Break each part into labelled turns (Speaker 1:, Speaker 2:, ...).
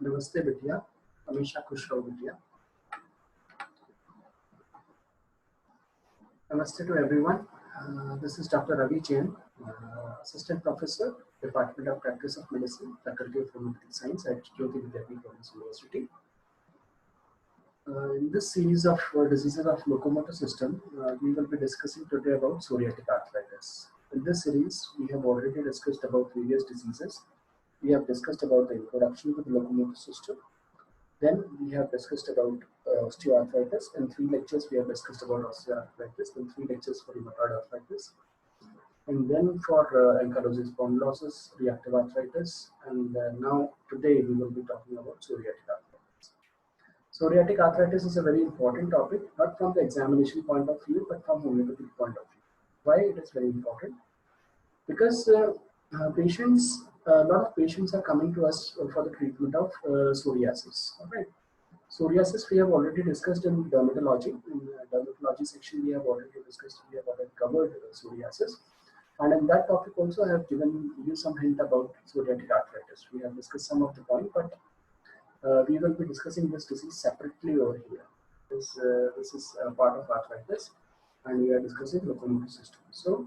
Speaker 1: नमस्ते बिटिया, हमेशा खुश रहो बिटिया. Namaste to everyone. This is Dr. Ravi, Jain, Assistant Professor, Department of Practice of Medicine, Faculty of Medical Science at JAYOTI VIDYAPEETH University. In this series of diseases of locomotor system, we will be discussing today about psoriatic arthritis. In this series, we have already discussed about various diseases. We have discussed about the introduction to the locomotor system. Then we have discussed about osteoarthritis. In 3 lectures, we have discussed about osteoarthritis. In 3 lectures for rheumatoid arthritis. And then for ankylosing spondylosis, reactive arthritis. And now today we will be talking about psoriatic arthritis. Psoriatic arthritis is a very important topic, not from the examination point of view, but from homeopathic point of view. Why it is very important? Because a lot of patients are coming to us for the treatment of psoriasis. All right. Psoriasis we have already discussed in dermatology. In the dermatology section we have already discussed, we have already covered psoriasis. And in that topic also I have given you some hint about psoriatic arthritis. We have discussed some of the point, but we will be discussing this disease separately over here. This is part of arthritis, and we are discussing locomotor system. So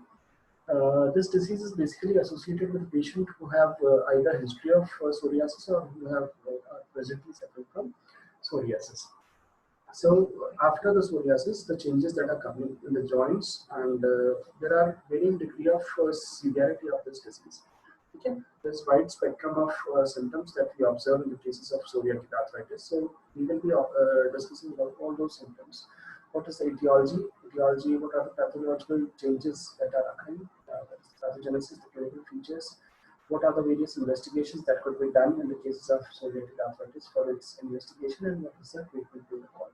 Speaker 1: this disease is basically associated with a patient who have either history of psoriasis or who have are presently suffering from psoriasis. So after the psoriasis, the changes that are coming in the joints, and there are varying degree of severity of this disease. Okay, there's wide spectrum of symptoms that we observe in the cases of psoriatic arthritis. So we will be discussing about all those symptoms. What is the etiology? Etiology, what are the pathological changes that are occurring? Pathogenesis, the clinical features. What are the various investigations that could be done in the cases of psoriatic arthritis for its investigation, and what is the treatment protocol?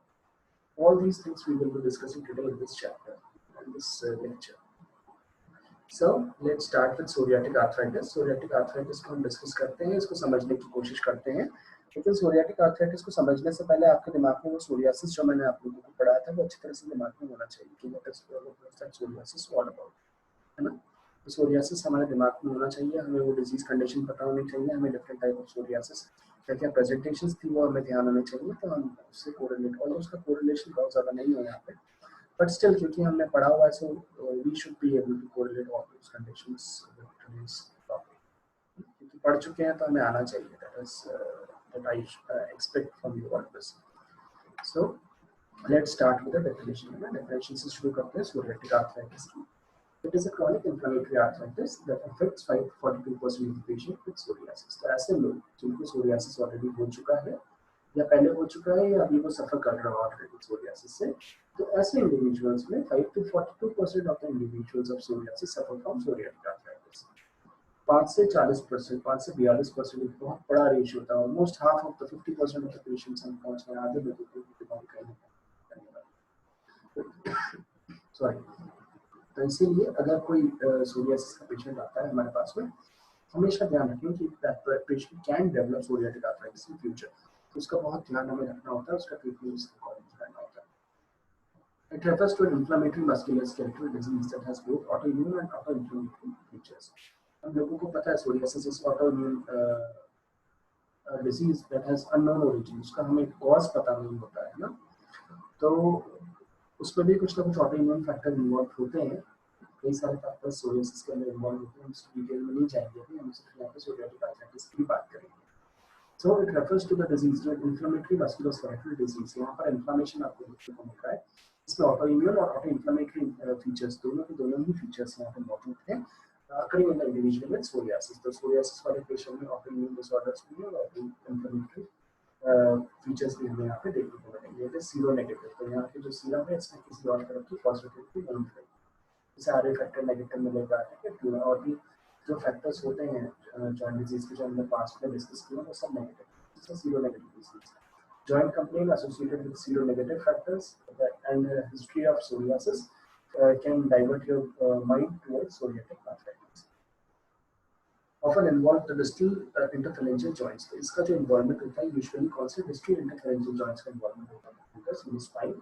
Speaker 1: All these things we will be discussing today in this chapter, in this lecture. So let's start with psoriatic arthritis. Psoriatic arthritis को हम discuss करते हैं, इसको समझने की कोशिश करते हैं. लेकिन psoriatic arthritis को समझने से पहले आपके दिमाग में वो psoriasis जो मैंने आप लोगों को पढ़ाया था वो अच्छी तरह से दिमाग में होना चाहिए कि what is psoriasis all about, है ना. तो psoriasis हमारे दिमाग में होना चाहिए, हमें वो डिजीज कंडीशन पता होनी चाहिए, हमें डिफरेंट टाइप ऑफ psoriasis क्या क्या प्रेजेंटेशंस थी वो हमें ध्यान होने चाहिए, तो हम उससे कोरिलेट, और उसका कोरिलेशन बहुत ज़्यादा नहीं है यहाँ पे, but still क्योंकि हमने पढ़ा हुआ है, so we should be able to correlate all those conditions with today's topic. क्योंकि पढ़ चुके हैं तो हमें आना चाहिए. That is that I expect from you always. So let's start with the definition. Definition से शुरू करते हैं psoriatic arthritis की. It is a chronic inflammatory arthritis that affects 42% of the patient with psoriasis. तो ऐसे लोग जिनको psoriasis already हो चुका है या पहले हो चुका है या अभी वो सफर कर रहा है ऑलरेडी psoriasis से, तो ऐसे इंडिविजुअल्स में 5 to 42% of the individuals of psoriasis suffer from psoriatic arthritis. 5 से 40%, 5 से 42% एक बहुत बड़ा रेशियो होता है. Almost half of the 50% of the patients हम पहुंच रहे हैं, आधे लोगों को बीमारी का सॉरी. तो इसीलिए अगर कोई psoriasis का पेशेंट आता है हमारे पास में, हमेशा ध्यान रखें कि patient can develop psoriatic arthritis in future. तो उसका बहुत ध्यान हमें रखना होता है, उसका ट्रीटमेंट इसके अकॉर्डिंग करना होता है. It refers to an inflammatory musculoskeletal disease that has both autoimmune and autoinflammatory features. हम लोगों को पता है psoriasis is autoimmune disease that has unknown origin. उसका हमें cause पता नहीं होता है ना, तो उसमें भी कुछ ना कुछ autoimmune factor involved होते हैं. कई सारे फैक्टर्स psoriasis के अंदर involved होते हैं, हम इसकी डिटेल में नहीं जाएंगे अभी, हम सिर्फ यहाँ पे psoriatic arthritis की बात करेंगे. So it refers to the disease, जो inflammatory musculoskeletal disease. यहाँ पर inflammation आपको देखने को मिल रहा है. इसमें autoimmune और autoinflammatory features दोनों के दोनों ही features यहाँ पे मौजूद हैं. Occurring in the individual with psoriasis. तो psoriasis वाले patient में autoimmune disorders भी और inflammatory features भी हमें यहाँ पे देखने को मिलेंगे. ये seronegative. तो यहाँ पे जो serum है इसमें किसी और तरह की positive भी नहीं है. सारे फैक्टर नेगेटिव मिलेगा, ठीक है. और भी जो फैक्टर्स होते हैं जॉइंट डिजीज के जो हमने पास्ट में डिस्कस किया वो सब नेगेटिव, इससे seronegative disease. Joint complain associated with seronegative factors and history of psoriasis can divert your mind towards psoriatic arthritis. Often involve the distal interphalangeal joints. तो इसका जो involvement होता है यूजुअली कौन से distal interphalangeal joints का involvement होता है, because in spine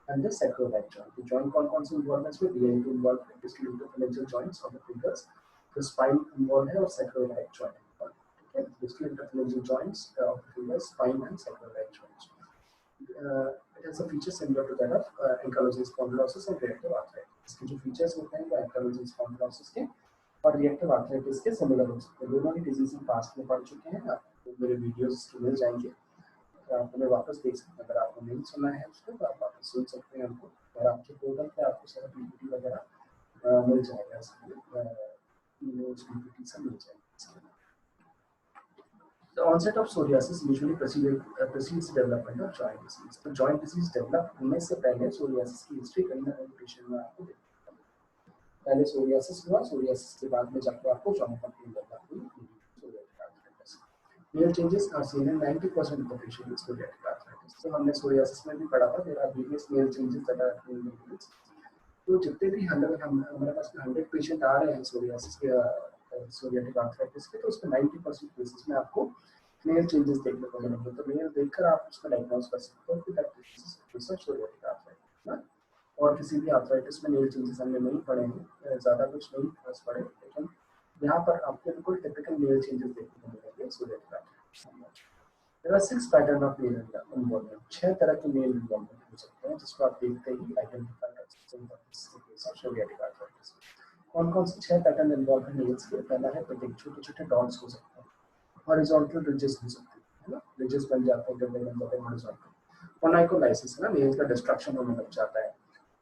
Speaker 1: and the sacroiliac joint. तो joint कौन से involvements में दिए हैं, तो involve distal interphalangeal joints of the fingers. तो spine involved है और sacroiliac joint involved. Okay, distal interphalangeal joints of the femur, spine, and sacroiliac joints. It has a feature similar to that of ankylosing spondylosis and reactive arthritis. इसके जो features होते हैं वो ankylosing spondylosis के और reactive arthritis के similar हो सकते हैं. दोनों ही disease पास्ट में पढ़ चुके हैं. आपको मेरे वीडियोस मिल जाएंगे, आप हमें वापस देख सकते हैं. अगर आपने नहीं सुना है उसको तो आप वापस सुन सकते हैं हमको, और आपके पोर्टल पे आपको सारा पीपीटी वगैरह मिल जाएगा. इसमें नोट्स पीपीटी सब मिल जाएगा. The onset of psoriasis usually precedes development of joint disease. तो joint disease develop होने से पहले psoriasis की हिस्ट्री कहीं ना कहीं पेशेंट में आपको देखने को मिलेगी. पहले psoriasis हुआ, psoriasis के बाद में जाकर आपको joint complaint develop हुई, psoriatic arthritis. Male changes are seen in 90% of the patients with psoriatic arthritis. तो हमने psoriasis में भी पढ़ा था, there are various male changes that are in males. तो जितने भी हमारे पास 100 पेशेंट आ रहे हैं psoriasis के psoriatic arthritis के, तो उसमें 90% केसेस में आपको मेल चेंजेस देखने को मिलेंगे. तो मेल देखकर आप उसका डायग्नोस कर सकते हो कि that this is psoriatic arthritis ना. और किसी भी आर्थराइटिस में मेल चेंजेस हमने नहीं पढ़े हैं, ज़्यादा कुछ नहीं खास पढ़े, लेकिन यहाँ पर आपको बिल्कुल टिपिकल मेल चेंजेस देखने को मिलेंगे psoriatic arthritis. There are 6 pattern of male involvement. 6 तरह के मेल इन्वॉल्वमेंट हो सकते हैं जिसको आप देखते ही आइडेंटिफाई कर सकते हैं psoriatic arthritis. कौन-कौन से 6 पैटर्न इन्वॉल्व हैं मेल्स के? पहला है पिटिंग, छोटे-छोटे डॉट्स हो सकते हैं. हॉरिजॉन्टल रिजेस हो सकते हैं, है ना, रिजेस बन जाते हैं, गड्ढे बन जाते हैं हॉरिजॉन्टल. फोनाइकोलाइसिस है ना, नेल का डिस्ट्रक्शन होने लग जाता है.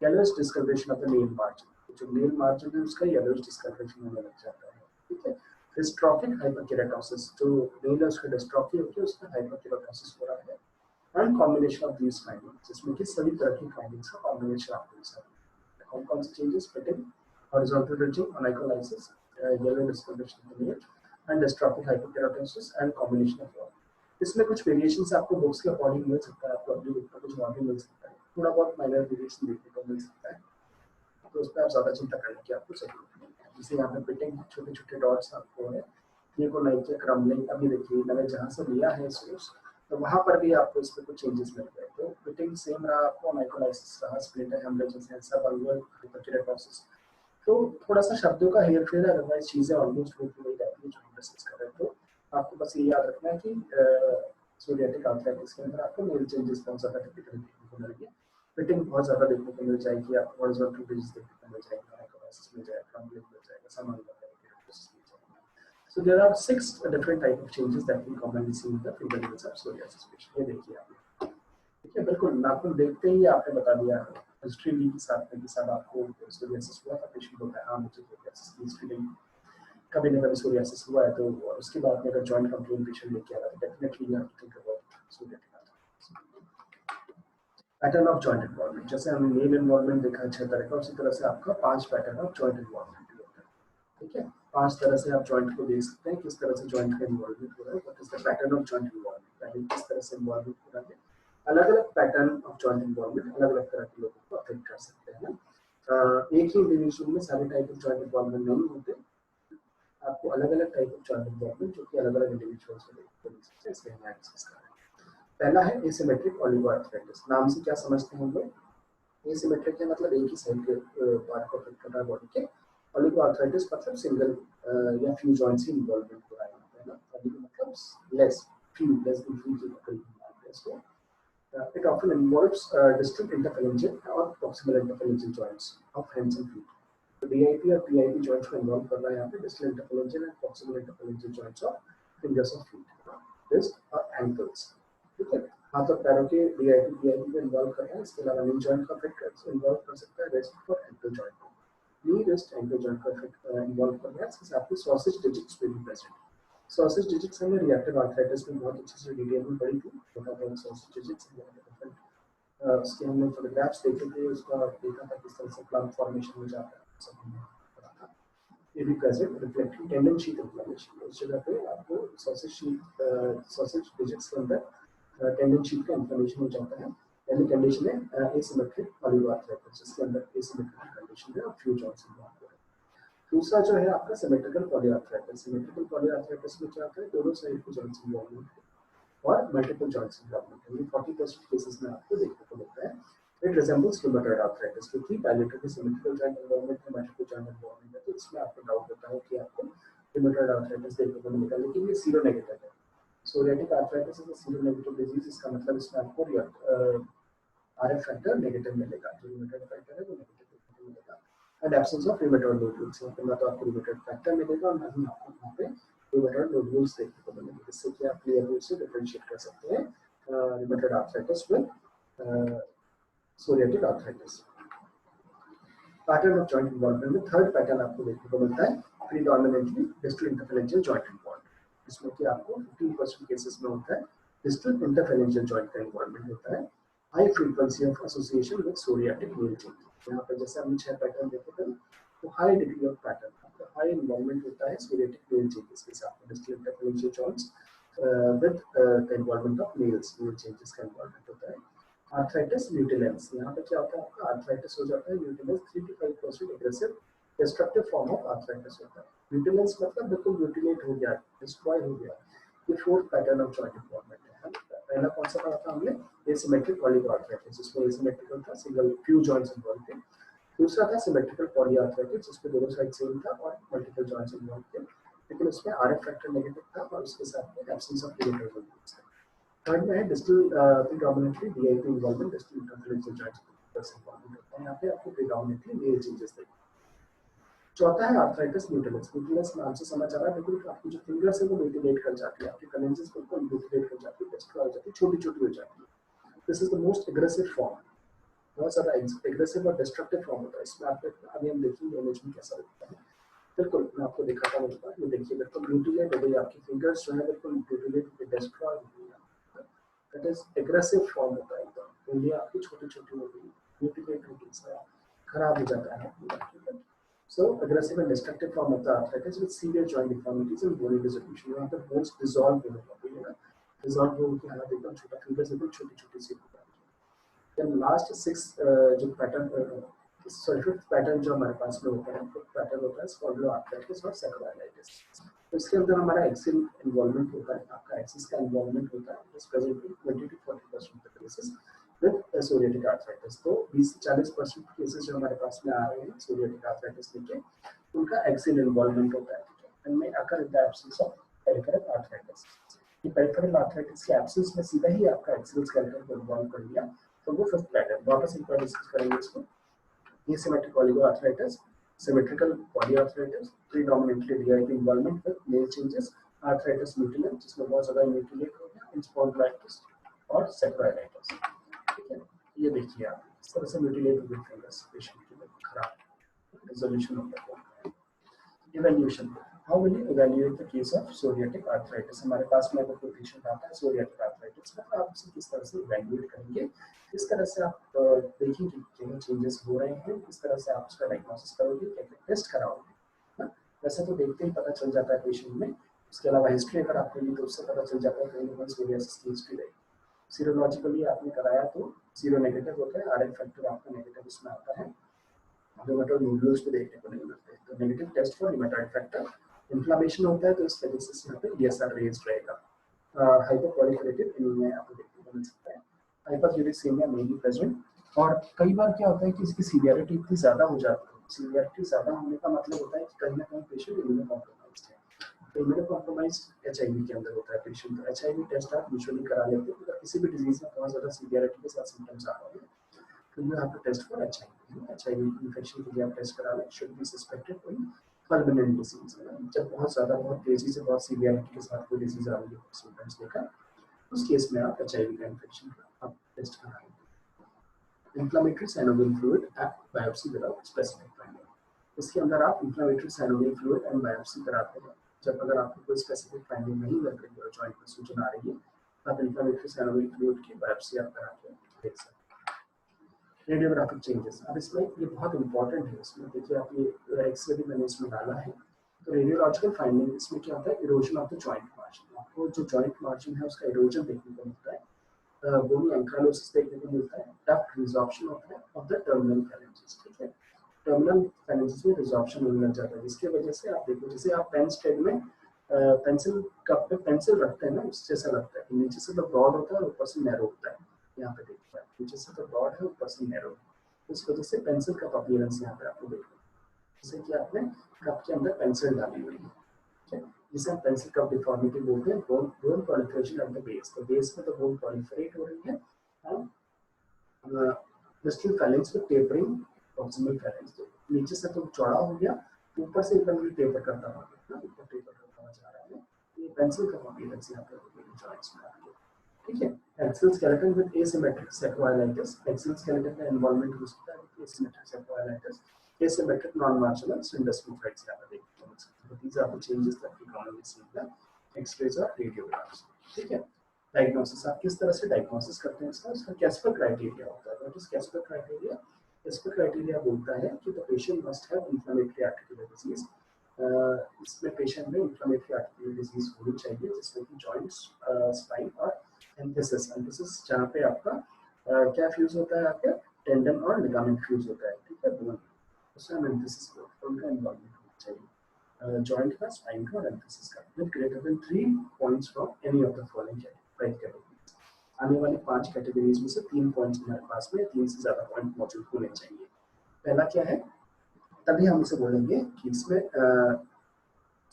Speaker 1: Yellowish discolouration of the nail margin, जो नेल मार्जिन है उसका येलोइश डिस्कलरेशन होने लग जाता है. ठीक है. डिस्ट्रॉफिक हाइपरकेराटोसिस, जो नेल है उसका डिस्ट्रॉफी होती है, उसका हाइपरकेराटोसिस हो रहा है. And combination of these findings, जिसमें कि सभी तरह की फाइंडिंग्स का कॉम्बिनेशन आपको मिल सकता है. कौन-कौन से changes? Pitting, horizontal ridging, onycholysis, yellow discoloration of the nail, and dystrophic hyperkeratosis and combination of all. इसमें कुछ वेरिएशंस आपको बुक्स के अकॉर्डिंग मिल सकता है, आपको अपनी बुक में कुछ और भी मिल सकता है, थोड़ा बहुत माइनर वेरिएशन देखने को मिल सकता है, तो उस पर आप ज़्यादा चिंता करने की आपको जरूरत नहीं है. जैसे यहाँ पे पिटिंग, छोटे-छोटे डॉट्स आपको है, ये को लाइक क्रम्बलिंग. अभी देखिए मैंने जहाँ से लिया है सोर्स, तो वहाँ पर भी आपको इसमें कुछ चेंजेस मिल गए. तो पिटिंग सेम रहा, आपको onycholysis रहा, स्प्लिंटर हेमरेजेस है, सब अलग hyperkeratosis. तो थोड़ा सा शब्दों का हेर फेर है, अदरवाइज चीजें ऑलमोस्ट होती नहीं रहती है जो हम डिस्कस कर रहे हैं. तो आपको बस ये याद रखना है कि psoriatic arthritis के अंदर आपको मेल चेंजेस बहुत ज्यादा टिपिकल देखने को मिलेंगे. फिटिंग बहुत ज्यादा देखने को मिल जाएगी, आपको हॉरिजॉन्टल ridges देखने को मिल जाएगा, onycholysis मिल जाएगा, क्रम्बलिंग मिल जाएगा, सामान मिल जाएगा. So there are 6 different type of changes that we commonly see in the fingernails of psoriasis patient. ये देखिए आप, ठीक है, बिल्कुल नाखून देखते ही आपने बता दिया हिस्ट्री ली के साथ में कि साहब आपको psoriasis हुआ था. पेशेंट बोलता है हाँ मुझे psoriasis की हिस्ट्री नहीं, कभी ना कभी psoriasis हुआ है. तो उसके बाद में अगर जॉइंट कंप्लेंट पेशेंट लेके आ रहा है तो definitely you have to think about psoriatic arthritis. Pattern of joint involvement, जैसे हमने नेल इन्वॉल्वमेंट देखा 6 तरह का, उसी तरह से आपका 5 पैटर्न ऑफ जॉइंट इन्वॉल्वमेंट होता है. ठीक है, 5 तरह से आप जॉइंट को देख सकते हैं, किस तरह से जॉइंट का इन्वॉल्वमेंट हो रहा है, what is the pattern of joint involvement, पहले किस तरह से इन्वॉल्वमेंट हो रहा है. अलग-अलग पैटर्न ऑफ जॉइंट इन्वॉल्वमेंट अलग-अलग तरह के लोगों को अफेक्ट कर सकते हैं ना. एक ही इंडिविजुअल में सारे टाइप ऑफ जॉइंट इन्वॉल्वमेंट नहीं होते, आपको अलग-अलग टाइप ऑफ जॉइंट इन्वॉल्वमेंट जो कि अलग-अलग इंडिविजुअल्स को देख सकते हैं, इसलिए हम डिस्कस कर रहे हैं. पहला है एसिमेट्रिक ऑलिगोआर्थराइटिस. नाम से क्या समझते हैं हम लोग? एसिमेट्रिक का मतलब एक ही साइड के पार्ट को अफेक्ट कर रहा है बॉडी के. ऑलिगोआर्थराइटिस मतलब सिंगल या फ्यू जॉइंट्स ही इन्वॉल्वमेंट हो रहा है ना. ऑलिगो मतलब less, few, less than few जो कहते हैं इसको. It often involves distal interphalangeal or proximal interphalangeal joints of hands and feet. तो DIP और PIP joints को involve कर रहा है यहाँ पे, distal interphalangeal and proximal interphalangeal joints of fingers of feet, wrist और ankles. ठीक है, हाथ और पैरों के DIP PIP को involve कर रहा है. इसके अलावा knee joint का affect involve कर सकता है, wrist और ankle joint को, knee, wrist, ankle joint का affect involve कर रहा है. इसके साथ ही sausage digits will be present. Sausage digits हमने रिएक्टिव आर्थराइटिस में बहुत अच्छे से डिटेल में पढ़ी थी, सॉसेज डिजिट्स उसके हमने फोटोग्राफ्स देखे थे, उसका देखा था किस तरह से प्लांट फॉर्मेशन हो जाता है, सब हमने पढ़ा था. ये भी present reflecting tendon sheath inflammation, उस जगह पे आपको सॉसेज डिजिट्स के अंदर टेंडन शीथ का इन्फ्लेमेशन हो जाता है. पहली कंडीशन है एसिमेट्रिक ऑलिगोआर्थराइटिस, जिसके अंदर एसिमेट्रिक कंडीशन है और फ्यू जॉइंट्स इन्वॉल्व है. दूसरा जो है आपका सिमेट्रिकल पॉलीआर्थराइटिस. सिमेट्रिकल पॉलीआर्थराइटिस में क्या होता है, दोनों साइड के जॉइंट्स इन्वॉल्वमेंट है और मल्टीपल जॉइंट्स इन्वॉल्वमेंट है. ये 40% केसेस में आपको देखने को मिलता है. इट रिजेंबल्स रूमेटॉइड आर्थराइटिस, क्योंकि पैलेटरी सिमेट्रिकल जॉइंट इन्वॉल्वमेंट है, मल्टीपल जॉइंट इन्वॉल्वमेंट है, तो इसमें आपको डाउट होता है कि आपको रिमेटॉइड आर्थराइटिस देखने को मिलेगा, लेकिन ये सीरो नेगेटिव है। Psoriatic arthritis is a seronegative disease, इसका मतलब इसमें आपको आरएफ फैक्टर नेगेटिव मिलेगा, जो रिमेटॉइड फैक्टर है वो नेगेटिव मिलेगा। And absence of rheumatoid nodules, यहाँ पे ना तो आपको रिमेटॉइड फैक्टर मिलेगा और ना ही आपको यहाँ पे रिमेटॉइड नोड्यूल्स देखने को मिलेंगे, जिससे कि आप क्लियरली उसे डिफरेंशिएट कर सकते हैं rheumatoid arthritis with psoriatic arthritis. Pattern of joint involvement में थर्ड पैटर्न आपको देखने को मिलता है प्रीडोमिनेंटली डिस्टल इंटरफेरेंशियल जॉइंट इन्वॉल्वमेंट, जिसमें कि आपको 15% केसेस में होता है डिस्टल इंटरफेरेंशियल जॉइंट का इन्वॉल्वमेंट होता है। High frequency of association with psoriatic nail change, यहाँ पे जैसे हमने 6 पैटर्न देखे थे, तो हाई डिग्री ऑफ पैटर्न, आपका हाई इन्वॉल्वमेंट होता है सोरियाटिक नेल चेंजेस के साथ, distal इंटरफेरेंशियल joints with the involvement of nails, nail changes का इन्वॉल्वमेंट होता है। आर्थराइटिस म्यूटिलेंस, यहाँ पे क्या होता है आपका आर्थराइटिस हो जाता है म्यूटिलेंस, 3 to 5% aggressive destructive form of arthritis होता है। म्यूटिलेंस मतलब बिल्कुल म्यूटिलेट हो गया, डिस्ट्रॉय हो गया। ये fourth pattern of joint involvement है। पहला कौन सा पढ़ा था हमने, एसिमेट्रिक पॉलीआर्थराइटिस, जिसमें एसिमेट्रिकल था, सिंगल फ्यू जॉइंट्स इन्वॉल्व थे। दूसरा था सिमेट्रिकल पॉलीआर्थराइटिस, जिसमें दोनों साइड सेम था और मल्टीपल जॉइंट्स इन्वॉल्व थे, लेकिन उसमें आरएफ फैक्टर नेगेटिव था और उसके साथ में एब्सेंस ऑफ रिमेटॉइड नोड्यूल्स था। थर्ड में है distal predominantly DIP involvement, distal इंटरफेरेंशियल joints involvement होता है, यहाँ पे आपको प्रीडोमिनेंटली नेल चेंजेस देखते हैं। चौथा है आर्थराइटिस म्यूटिलेंस, म्यूटिलेंस नाम से समझ आ रहा है, लेकिन आपकी जो फिंगर्स है वो म्यूटिलेट कर जाती है, आपकी कलेंजेस बिल्कुल म्यूटिलेट कर जाती है, डिस्ट्रॉय हो जाती है, छोटी छोटी हो जाती है। This is the most aggressive form, बहुत ज्यादा एग्रेसिव और डिस्ट्रक्टिव फॉर्म होता है। इसमें आपको अभी हम देखेंगे इमेज में कैसा दिखता है। बिल्कुल मैं आपको दिखाता हूँ, ये देखिए बिल्कुल म्यूटिलेट हो गई, आपकी फिंगर्स जो है बिल्कुल म्यूटिलेट होकर डिस्ट्रॉय हो गई, दैट इज एग्रेसिव फॉर्म होता है एकदम, उंगलियां आपकी छोटी छोटी हो गई, म्यूटिलेट हो गई, खराब हो जाता है पूरा। So aggressive and destructive form of the arthritis with severe joint deformities and bony dissolution, यहाँ पे bones dissolve होने लगती है ना, dissolve हो के हाथ एकदम छोटा, fingers एकदम छोटी छोटी सी हो जाती है। then last 6 जो पैटर्न, फिफ्थ पैटर्न जो हमारे पास में होता है, फिफ्थ पैटर्न होता है स्पॉन्डिलोआर्थराइटिस और सैक्रोइलाइटिस। तो इसके अंदर हमारा एक्सिल इन्वॉल्वमेंट होता है, आपका एक्सिस का इन्वॉल्वमेंट होता है, इस present 20 to 40% of cases with psoriatic arthritis. तो 20 से 40% केसेस जो हमारे पास में आ रहे हैं सोरियाटिक आर्थराइटिस लेके, उनका एक्सिल इन्वॉल्वमेंट होता है, and may occur in the absence of peripheral arthritis. ये पेरिफेरल आर्थराइटिस के एब्सेंस में सीधा ही आपका एक्सिल स्केलेटन को इन्वॉल्व कर लिया, तो वो फिफ्थ पैटर्न वापस एक बार डिस्कस करेंगे इसको। Asymmetric oligoarthritis, symmetrical polyarthritis, predominantly DIP involvement with nail changes, arthritis mutilans, जिसमें बहुत ज़्यादा mutilate हो गया, spondylitis और sacroiliitis। ठीक है, ये देखिए आप इस तरह से mutilate हो गई fingers पेशेंट की, खराब resolution हो गया। Evaluation, how will you evaluate the case of psoriatic arthritis? हमारे पास में अगर कोई पेशेंट आता है psoriatic arthritis में, तो आप उसे किस तरह से evaluate करेंगे, किस तरह से आप देखेंगे क्या चेंजेस हो रहे हैं, किस तरह से आप उसका डायग्नोसिस करोगे, क्या टेस्ट कराओगे। वैसे तो देखते ही पता चल जाता है पेशेंट में, उसके अलावा हिस्ट्री अगर आप लेंगे तो उससे पता चल जाता है कहीं ना कहीं सोरियासिस की हिस्ट्री रहेगी। सीरोलॉजिकली आपने कराया तो सीरो नेगेटिव होता है, आरएफ फैक्टर आपका नेगेटिव इसमें आता है, रिमेटॉइड नोड्यूल्स पे देखने को नहीं मिलते, तो negative test for rheumatoid factor. Inflammation होता है तो इस वजह से यहाँ पे ईएसआर रेज्ड रहेगा। हाइपोप्रोलिफरेटिव एनीमिया आपको देखने को मिल सकता है, हाइपरयूरिसीमिया में भी प्रेजेंट, और कई बार क्या होता है कि इसकी सीवियरिटी इतनी ज्यादा हो जाती है, सीवियरिटी ज्यादा होने का मतलब होता है कि कहीं ना कहीं पेशेंट इम्यूनो कॉम्प्रोमाइज्ड है। इम्यूनो कॉम्प्रोमाइज्ड एचआईवी के अंदर होता है पेशेंट, तो एचआईवी टेस्ट आप यूजुअली करा लेते हैं, अगर किसी भी डिजीज में बहुत ज्यादा सीवियरिटी के साथ सिम्टम्स आ रहे हैं तो you have to test for HIV. HIV infection के लिए आप टेस्ट करा लें, should be suspected in permanent disease, जब बहुत ज्यादा बहुत तेजी से बहुत सीवियरिटी के साथ कोई डिजीज आ रही है सिम्टम्स लेकर, उस केस में आप एचआईवी का इन्फेक्शन आप टेस्ट कराएं। Inflammatory synovial fluid and biopsy without specific finding, इसके अंदर आप inflammatory synovial fluid and biopsy कराते हैं जब अगर आपको कोई स्पेसिफिक फाइंडिंग नहीं लग रही है और जॉइंट में सूजन आ रही है, आप इन्फ्लेमेटरी साइनोवियल फ्लूइड की बायोप्सी आप करा के देख सकते हैं। रेडियोग्राफिक चेंजेस, अब इसमें ये बहुत इंपॉर्टेंट है, इसमें देखिए आप ये एक्सरे भी मैंने इसमें डाला है, तो रेडियोलॉजिकल फाइंडिंग इसमें क्या होता है, erosion of the joint margin, आपको जो जॉइंट मार्जिन है उसका इरोजन देखने को मिलता है, बोनी एंकाइलोसिस देखने को मिलता है, डक्ट रिजॉर्प्शन होता है ऑफ द टर्मिनल फैलेंजेस। ठीक है, टर्मिनल फैलेंजेस में रिजॉर्प्शन होने लग जाता है, जिसकी वजह से आप देखो जैसे आप पेन स्टेड में पेंसिल कप पे पेंसिल रखते हैं ना, उस जैसा लगता है, नीचे से तो ब्रॉड होता है और ऊपर से नैरो होता है, यहाँ पे देखिए नीचे से तो ब्रॉड है ऊपर से नैरो, इस वजह से पेंसिल कप अपीयरेंस यहाँ पे आपको देखो, जैसे कि आपने कप के अंदर पेंसिल डाली हुई है। है, जिसे हम पेंसिल कप डिफॉर्मिटी बोलते हैं, bone proliferation at the base, तो बेस में तो बोन प्रोलिफरेट हो रही है, डिस्टल फैलेंक्स में टेपरिंग प्रॉक्सिमल फैलेंक्स, तो नीचे से तो चौड़ा हो गया, ऊपर से एकदम टेपर करता हुआ ऊपर टेपर करता हुआ जा रहा है, ये पेंसिल कप अपीयरेंस यहाँ पे जॉइंट्स में आ रही है, ठीक है। Axial skeleton with asymmetric sacroiliitis, axial skeleton का इन्वॉल्वमेंट हो सकता है with asymmetric sacroiliitis, asymmetric non-marginal syndrome threads यहाँ पे देखने को मिल सकते हैं। These are the changes that we commonly see in the X-rays or radiographs, ठीक है। डायग्नोसिस, आप किस तरह से डायग्नोसिस करते हैं इसका कैस्पर क्राइटेरिया होता है। What is Caspar criteria? Caspar criteria बोलता है कि the patient must have inflammatory articular disease, इसमें पेशेंट में इन्फ्लेमेटरी आर्टिकुलर डिजीज होनी चाहिए, जिसमें कि जॉइंट्स, स्पाइन और एंथेसिस, एंथेसिस जहाँ पे आपका क्या फ्यूज होता है, आपका टेंडन और लिगामेंट फ्यूज होता है, ठीक है, बोन, उसमें हम एंथेसिस बोलते हैं, उनका इन्वॉल्वमेंट होना चाहिए, जॉइंट का, स्पाइन का और एंथेसिस का, with greater than 3 points from any of the following categories. आने वाली 5 कैटेगरीज में से 3 पॉइंट्स हमारे पास में, 3 से ज्यादा पॉइंट मौजूद होने चाहिए। पहला क्या है, तभी हम इसे बोलेंगे कि इसमें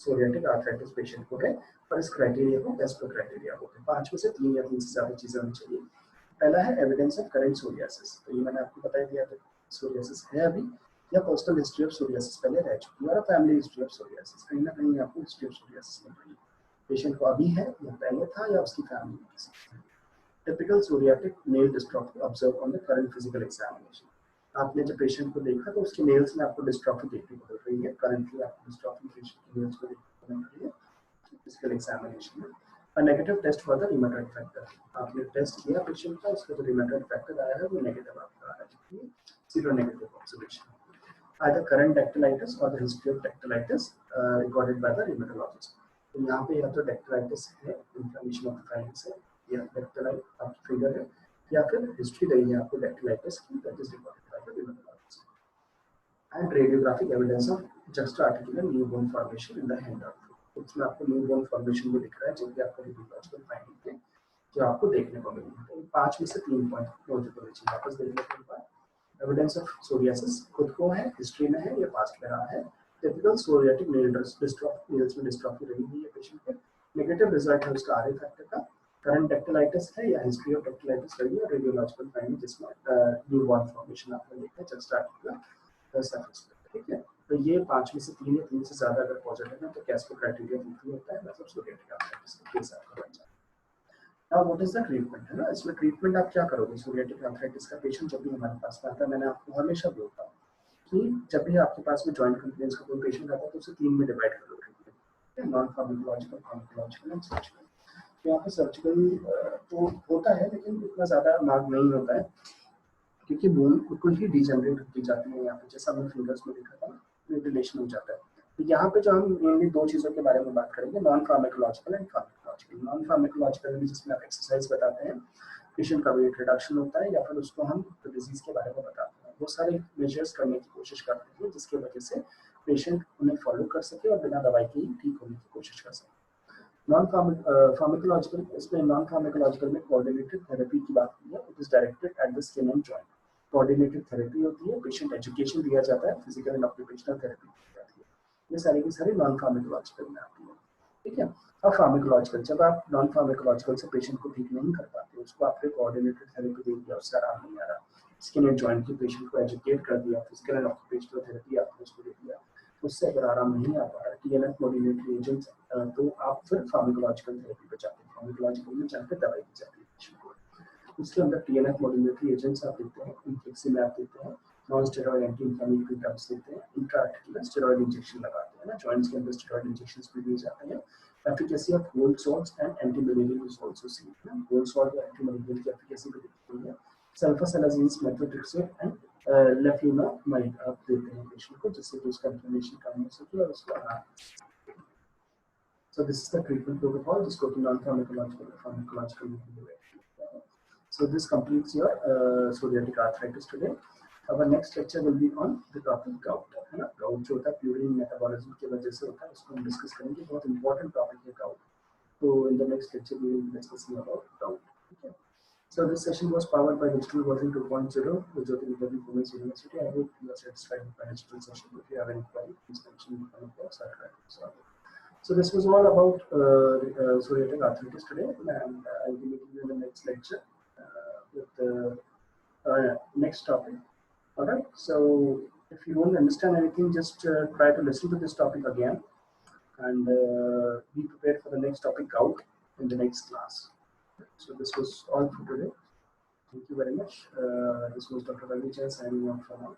Speaker 1: सोरियाटिक आर्थराइटिस पेशेंट को है, और इस क्राइटेरिया को कैस्पर क्राइटेरिया बोलते हैं। 5 में से 3 या 3 से ज्यादा चीजें होनी चाहिए। पहला है एविडेंस ऑफ करेंट सोरियासिस, तो ये मैंने आपको बता दिया था, सोरियासिस है अभी, या पर्सनल हिस्ट्री ऑफ सोरियासिस पहले रह चुकी है, और फैमिली हिस्ट्री ऑफ सोरियासिस, कहीं ना कहीं आपको हिस्ट्री ऑफ सोरियासिस मिल रही है, पेशेंट को अभी है या पहले था या उसकी फैमिली में। Typical psoriatic nail dystrophy observe on the current physical examination, आपने जब पेशेंट को देखा तो उसके नेल्स में आपको डिस्ट्रॉफी देखने को मिल रही है, करंटली आपको डिस्ट्रॉफी पेशेंट के नेल्स में देखने को मिल रही है फिजिकल एग्जामिनेशन में। A negative test for the rheumatoid factor, आपने टेस्ट किया पेशेंट का, उसका जो rheumatoid factor आया है वो नेगेटिव आपका आया है, seronegative observation. Either current dactylitis or the history of dactylitis recorded by the rheumatologist, तो यहाँ पे या तो dactylitis है, inflammation of the phalanx है, या dactylitis आपकी फिंगर है, या फिर हिस्ट्री रही है आपको dactylitis की, that is recorded by the rheumatologist. And radiographic evidence of juxta-articular new bone formation in the hand of, उसमें आपको न्यू बोन फॉर्मेशन भी दिख रहा है, जो कि आपको रेडियोलॉजिकल फाइंडिंग है, जो आपको देखने को मिली है। तो 5 में से 3 पॉइंट मौजूद होने चाहिए। वापस देख लेते हैं एक बार, एविडेंस ऑफ सोरियासिस खुद को है, हिस्ट्री में है, या पास्ट में रहा है, typical psoriatic nail dystrophy, nails में डिस्ट्रॉफी रही हुई है पेशेंट के, नेगेटिव रिजल्ट है उसका आरए फैक्टर का, करंट डैक्टिलाइटिस है या हिस्ट्री ऑफ डैक्टिलाइटिस रही है, और रेडियोलॉजिकल फाइंडिंग जिसमें न्यू बोन फॉर्मेशन आपने देखा जस्ट आर्टिकुलर सरफेस पे, ठीक है। तो ये 5 में से 3 या 3 से ज्यादा अगर पॉजिटिव है तो कैस्पर क्राइटेरिया फुलफिल होता है, मतलब सोरियाटिक आर्थराइटिस का केस आपका बन जाता है। Now what is the treatment, है ना, इसमें ट्रीटमेंट आप क्या करोगे? सोरियाटिक आर्थराइटिस का पेशेंट जब भी हमारे पास आता है, मैंने आपको हमेशा बोलता हूँ कि जब भी आपके पास में जॉइंट कंप्लेंट्स का कोई पेशेंट आता है तो उसे 3 में डिवाइड कर लो treatment, non pharmacological, pharmacological and surgical. यहाँ पे सर्जिकल तो होता है लेकिन इतना ज्यादा मार्ग नहीं होता है, क्योंकि बोन बिल्कुल ही डिजेनरेट होती जाती है, यहाँ पे जैसा हमने फिंगर्स में देखा था, म्यूटिलेशन हो जाता है। तो यहाँ पे जो हम मेनली 2 चीज़ों के बारे में बात करेंगे, non pharmacological and pharmacological. Non pharmacological में जिसमें आप एक्सरसाइज बताते हैं, पेशेंट का वेट रिडक्शन होता है, या फिर उसको हम डिजीज के बारे में बताते हैं, वो सारे मेजर्स करने की कोशिश करते हैं जिसकी वजह से पेशेंट उन्हें फॉलो कर सके और बिना दवाई के ही ठीक होने की कोशिश कर सके। नॉन फार्माकोलॉजिकल, इसमें नॉन फार्माकोलॉजिकल में कोऑर्डिनेटेड थेरेपी की बात की है, it is directed at the skin and joint. Coordinated therapy होती है, पेशेंट एजुकेशन दिया जाता है, फिजिकल एंड ऑक्यूपेशनल थेरेपी दी जाती है, ये सारी की सारी नॉन फार्माकोलॉजिकल में आती है, ठीक है। और फार्माकोलॉजिकल, जब आप नॉन फार्माकोलॉजिकल से पेशेंट को ठीक नहीं कर पाते, उसको आपने कोऑर्डिनेटेड थेरेपी दे दिया, उससे आराम नहीं आ रहा, स्किन एंड जॉइंट के पेशेंट को एजुकेट कर दिया, फिजिकल एंड ऑक्यूपेशनल थेरेपी आपने उसको दे दिया, उससे अगर आराम नहीं आ पा रहा, टीएनएफ मॉड्यूलेटरी एजेंट्स, तो आप फिर फार्माकोलॉजिकल थेरेपी पे जाते हैं, फार्माकोलॉजिकल में जाकर दवाई दी जाती है पेशेंट को। उसके अंदर टीएनएफ मॉड्यूलेटरी एजेंट्स आप देते हैं, इन्फ्लिक्सिमैब देते हैं, non steroid anti inflammatory drugs देते हैं, इंट्राआर्टिकुलर स्टेरॉइड इंजेक्शन लगाते हैं ना, जॉइंट्स के अंदर स्टेरॉइड इंजेक्शंस भी दिए जाते हैं। Efficacy of gold salts and anti malarial is also seen, gold salt या एंटी मलेरियल की एफिकेसी भी दिखती है। सल्फासालाजिन्स, मेथोट्रेक्सेट एंड लेफ्लुनोमाइड आप देते हैं पेशेंट को, जिससे कि उसका इन्फ्लेमेशन कम हो सके और उसको आराम। So this is the treatment protocol, जिसको कि non-pharmacological और pharmacological में divided किया है. So this completes your psoriatic arthritis today. Our next lecture will be on the topic gout, है ना, gout जो होता है प्यूरिन मेटाबॉलिज्म की वजह से होता है, उसको हम डिस्कस करेंगे, बहुत इंपॉर्टेंट टॉपिक है gout. So in the next lecture we will be discussing about gout. Okay. So this session was powered by Digital Version 2.0 with JAYOTI VIDYAPEETH University. I hope you are satisfied with my digital session. If you have any query, please mention in the comment box. I'll try to solve it. So this was all about psoriatic arthritis today, and I'll be meeting you in the next lecture with the next topic. All right. So if you don't understand anything, just try to listen to this topic again, and be prepared for the next topic out in the next class. So this was all for today. Thank you very much. This was Dr. Ravi signing off for now.